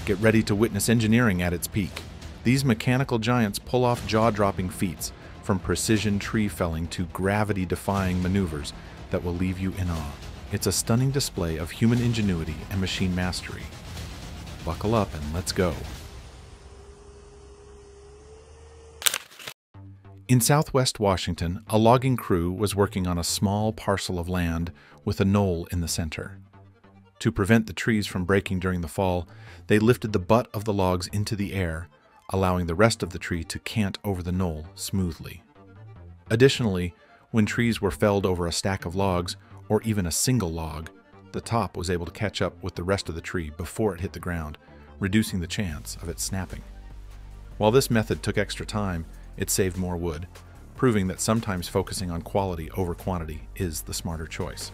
Get ready to witness engineering at its peak. These mechanical giants pull off jaw-dropping feats, from precision tree felling to gravity-defying maneuvers that will leave you in awe. It's a stunning display of human ingenuity and machine mastery. Buckle up and let's go. In southwest Washington, a logging crew was working on a small parcel of land with a knoll in the center. To prevent the trees from breaking during the fall, they lifted the butt of the logs into the air, allowing the rest of the tree to cant over the knoll smoothly. Additionally, when trees were felled over a stack of logs, or even a single log, the top was able to catch up with the rest of the tree before it hit the ground, reducing the chance of it snapping. While this method took extra time, it saved more wood, proving that sometimes focusing on quality over quantity is the smarter choice.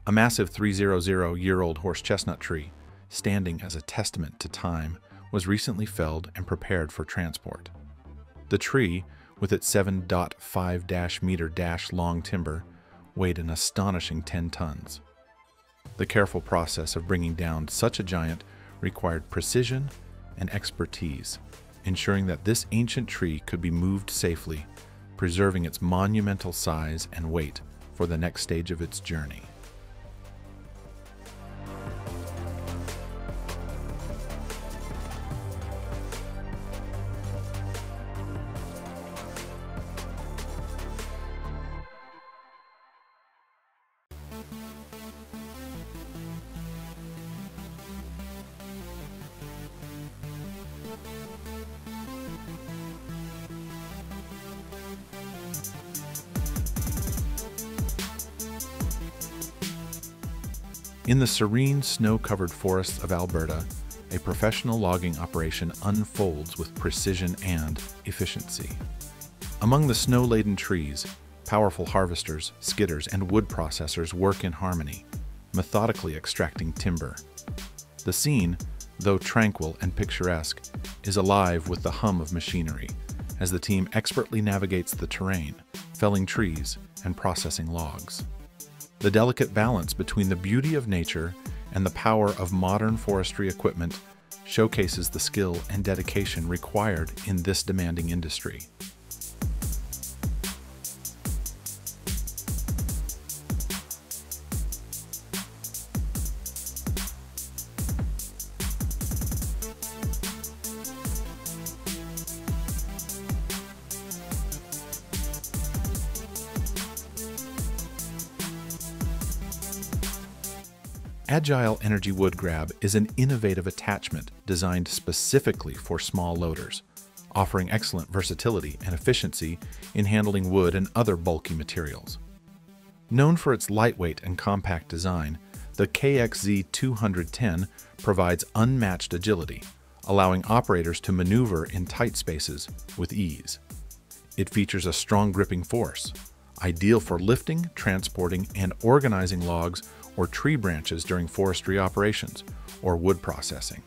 A massive 300-year-old horse chestnut tree, standing as a testament to time, was recently felled and prepared for transport. The tree, with its 7.5-meter long timber, weighed an astonishing 10 tons. The careful process of bringing down such a giant required precision and expertise, ensuring that this ancient tree could be moved safely, preserving its monumental size and weight for the next stage of its journey. In the serene, snow-covered forests of Alberta, a professional logging operation unfolds with precision and efficiency. Among the snow-laden trees, powerful harvesters, skitters, and wood processors work in harmony, methodically extracting timber. The scene, though tranquil and picturesque, is alive with the hum of machinery, as the team expertly navigates the terrain, felling trees and processing logs. The delicate balance between the beauty of nature and the power of modern forestry equipment showcases the skill and dedication required in this demanding industry. Agile Energy Wood Grab is an innovative attachment designed specifically for small loaders, offering excellent versatility and efficiency in handling wood and other bulky materials. Known for its lightweight and compact design, the KXZ210 provides unmatched agility, allowing operators to maneuver in tight spaces with ease. It features a strong gripping force, ideal for lifting, transporting, and organizing logs or tree branches during forestry operations or wood processing.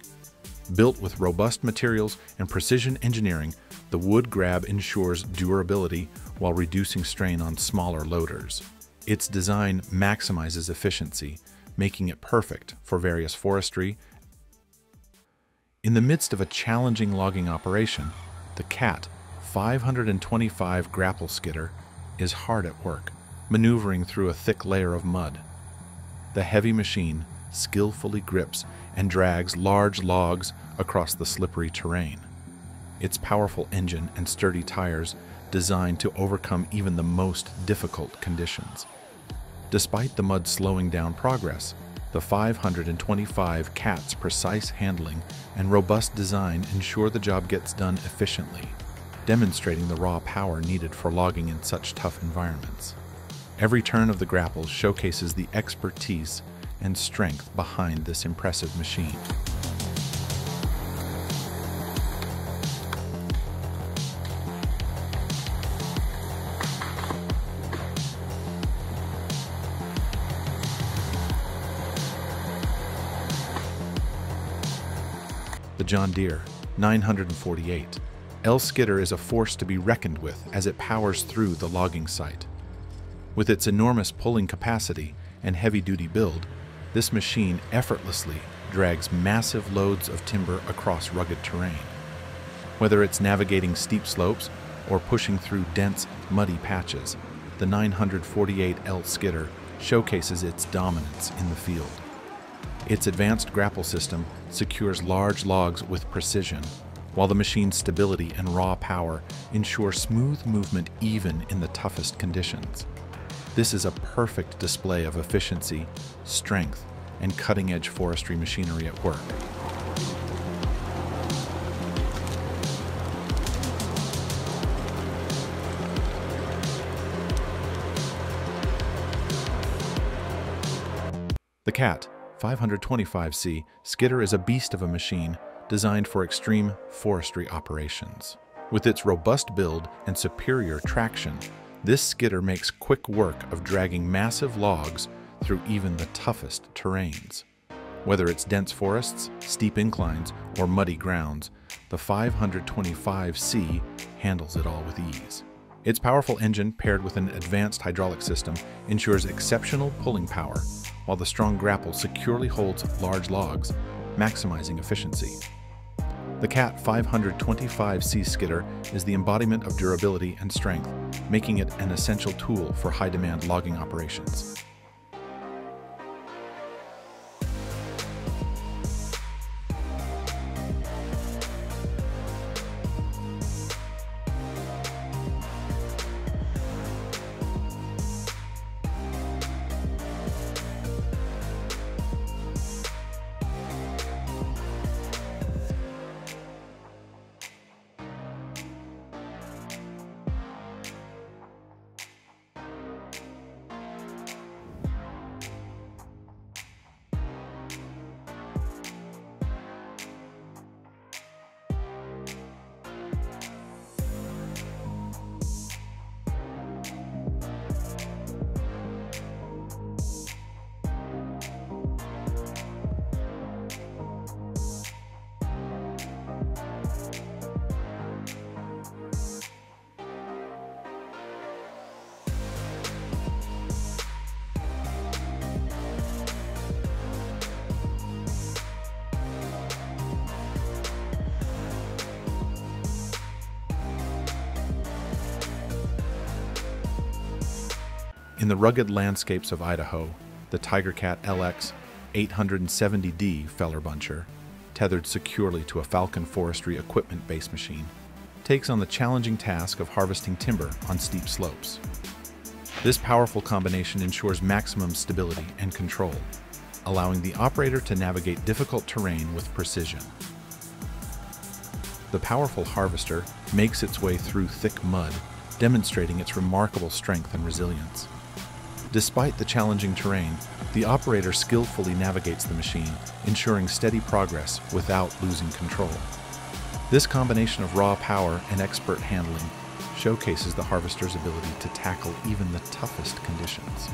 Built with robust materials and precision engineering, the Wood Grab ensures durability while reducing strain on smaller loaders. Its design maximizes efficiency, making it perfect for various forestry. In the midst of a challenging logging operation, the CAT 525 Grapple Skitter is hard at work, maneuvering through a thick layer of mud. The heavy machine skillfully grips and drags large logs across the slippery terrain. Its powerful engine and sturdy tires designed to overcome even the most difficult conditions. Despite the mud slowing down progress, the 525 CAT's precise handling and robust design ensure the job gets done efficiently, demonstrating the raw power needed for logging in such tough environments. Every turn of the Grapple showcases the expertise and strength behind this impressive machine. The John Deere 948 L Skitter is a force to be reckoned with as it powers through the logging site. With its enormous pulling capacity and heavy-duty build, this machine effortlessly drags massive loads of timber across rugged terrain. Whether it's navigating steep slopes or pushing through dense, muddy patches, the 948 L Skitter showcases its dominance in the field. Its advanced grapple system secures large logs with precision, while the machine's stability and raw power ensure smooth movement even in the toughest conditions. This is a perfect display of efficiency, strength, and cutting-edge forestry machinery at work. The CAT 525C Skitter is a beast of a machine designed for extreme forestry operations. With its robust build and superior traction, this Skitter makes quick work of dragging massive logs through even the toughest terrains. Whether it's dense forests, steep inclines, or muddy grounds, the 525C handles it all with ease. Its powerful engine paired with an advanced hydraulic system ensures exceptional pulling power, while the strong grapple securely holds large logs, maximizing efficiency. The CAT 525C Skitter is the embodiment of durability and strength, making it an essential tool for high-demand logging operations. In the rugged landscapes of Idaho, the TigerCat LX 870D feller buncher, tethered securely to a Falcon forestry equipment-based machine, takes on the challenging task of harvesting timber on steep slopes. This powerful combination ensures maximum stability and control, allowing the operator to navigate difficult terrain with precision. The powerful harvester makes its way through thick mud, demonstrating its remarkable strength and resilience. Despite the challenging terrain, the operator skillfully navigates the machine, ensuring steady progress without losing control. This combination of raw power and expert handling showcases the harvester's ability to tackle even the toughest conditions.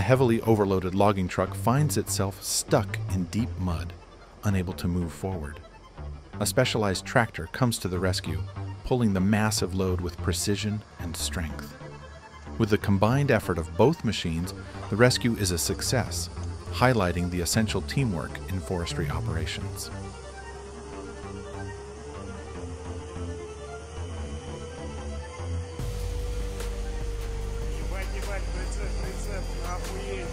a heavily overloaded logging truck finds itself stuck in deep mud, unable to move forward. A specialized tractor comes to the rescue, pulling the massive load with precision and strength. With the combined effort of both machines, the rescue is a success, highlighting the essential teamwork in forestry operations. Прицеп, охуеть.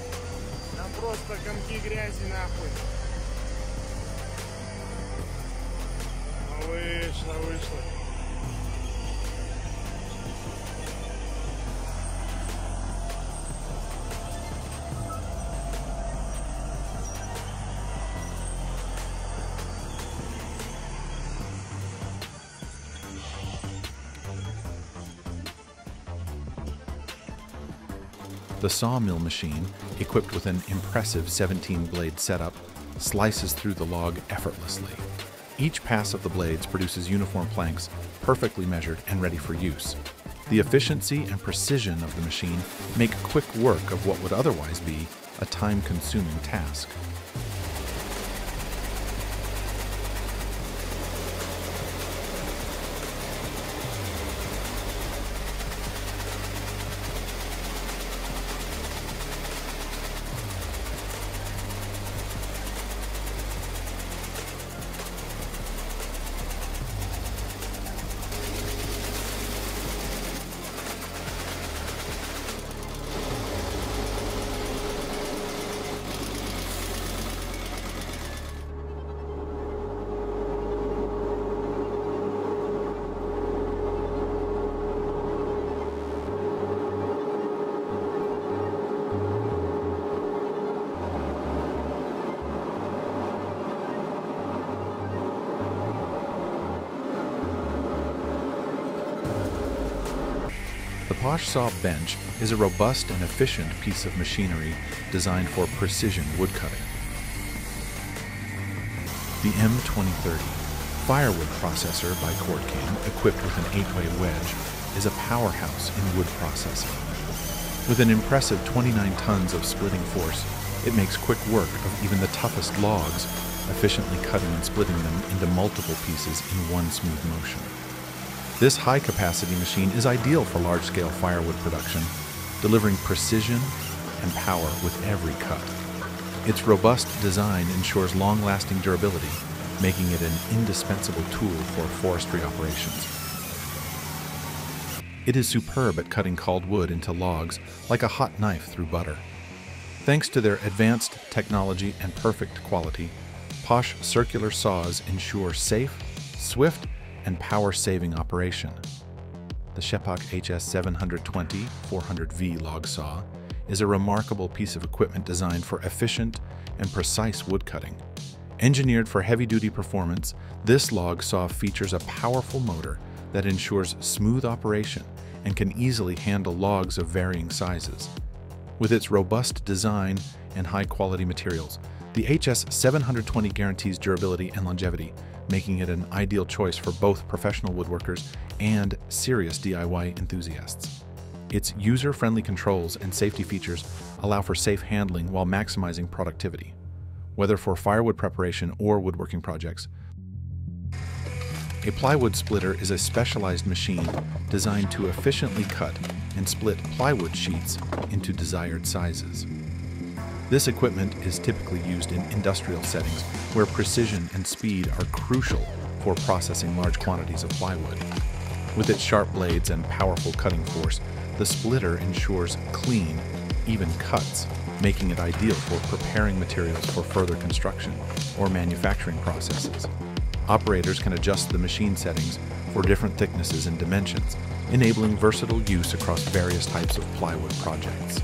Там просто комки грязи, нахуй. Вышло. The Sawmill Machine, equipped with an impressive 17-blade setup, slices through the log effortlessly. Each pass of the blades produces uniform planks, perfectly measured and ready for use. The efficiency and precision of the machine make quick work of what would otherwise be a time-consuming task. The Posh Saw bench is a robust and efficient piece of machinery designed for precision woodcutting. The M2030 firewood processor by CordCam, equipped with an 8-way wedge, is a powerhouse in wood processing. With an impressive 29 tons of splitting force, it makes quick work of even the toughest logs, efficiently cutting and splitting them into multiple pieces in one smooth motion. This high-capacity machine is ideal for large-scale firewood production, delivering precision and power with every cut. Its robust design ensures long-lasting durability, making it an indispensable tool for forestry operations. It is superb at cutting culled wood into logs like a hot knife through butter. Thanks to their advanced technology and perfect quality, Posh Circular Saws ensure safe, swift, and power-saving operation. The SHEPO HS720 400V log saw is a remarkable piece of equipment designed for efficient and precise woodcutting. Engineered for heavy-duty performance, this log saw features a powerful motor that ensures smooth operation and can easily handle logs of varying sizes. With its robust design and high-quality materials, the HS720 guarantees durability and longevity, making it an ideal choice for both professional woodworkers and serious DIY enthusiasts. Its user-friendly controls and safety features allow for safe handling while maximizing productivity. Whether for firewood preparation or woodworking projects, a plywood splitter is a specialized machine designed to efficiently cut and split plywood sheets into desired sizes. This equipment is typically used in industrial settings where precision and speed are crucial for processing large quantities of plywood. With its sharp blades and powerful cutting force, the splitter ensures clean, even cuts, making it ideal for preparing materials for further construction or manufacturing processes. Operators can adjust the machine settings for different thicknesses and dimensions, enabling versatile use across various types of plywood projects.